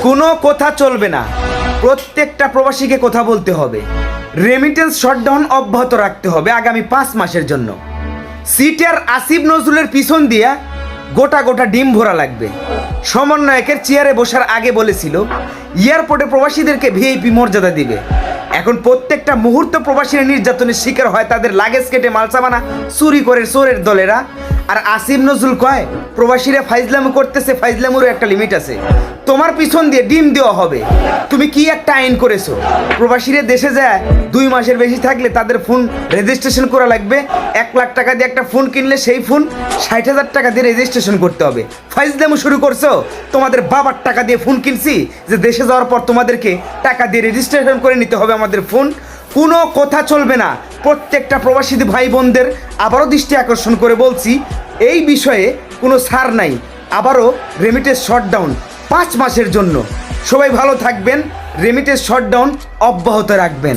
কোনো কথা চলবে না, প্রত্যেকটা প্রবাসীকে কথা বলতে হবে। রেমিটেন্স শটডাউন অব্যাহত রাখতে হবে আগামী 5 মাসের জন্য। সিটের আসিফ নজরুলের পিছন দিয়া গোটা গোটা ডিম ভরা লাগবে। সমন্বয়কের চেয়ারে বসার আগে বলেছিল এয়ারপোর্টে প্রবাসীদেরকে ভিআইপি মর্যাদা দিবে। এখন প্রত্যেকটা মুহূর্ত প্রবাসীরা নির্যাতনের শিকার হয়, তাদের লাগেজ কেটে মালসামানা চুরি করে চোরের দলেরা। আর আসিফ নজরুল কয় প্রবাসীরা ফাইজলামো করতেছে, ফাইজলামোরও একটা লিমিট আছে। তোমার পিছন দিয়ে ডিম দেওয়া হবে। তুমি কি একটা আইন করেছো? প্রবাসীরা দেশে যায় 2 মাসের বেশি থাকলে তাদের ফোন রেজিস্ট্রেশন করা লাগবে। 1 লাখ টাকা দিয়ে একটা ফোন কিনলে সেই ফোন 60,000 টাকা দিয়ে রেজিস্ট্রেশন করতে হবে। ফাইজলামো শুরু করছো? তোমাদের বাবার টাকা দিয়ে ফোন কিনছি যে দেশে যাওয়ার পর তোমাদেরকে টাকা দিয়ে রেজিস্ট্রেশন করে নিতে হবে আমাদের ফোন। কোনো কথা চলবে না। প্রত্যেকটা প্রবাসী ভাই বোনদের আবারও দৃষ্টি আকর্ষণ করে বলছি, এই বিষয়ে কোনো ছাড় নাই। আবারও রেমিটেন্স শটডাউন 5 মাসের জন্য। সবাই ভালো থাকবেন, রেমিটেন্স শটডাউন অব্যাহত রাখবেন।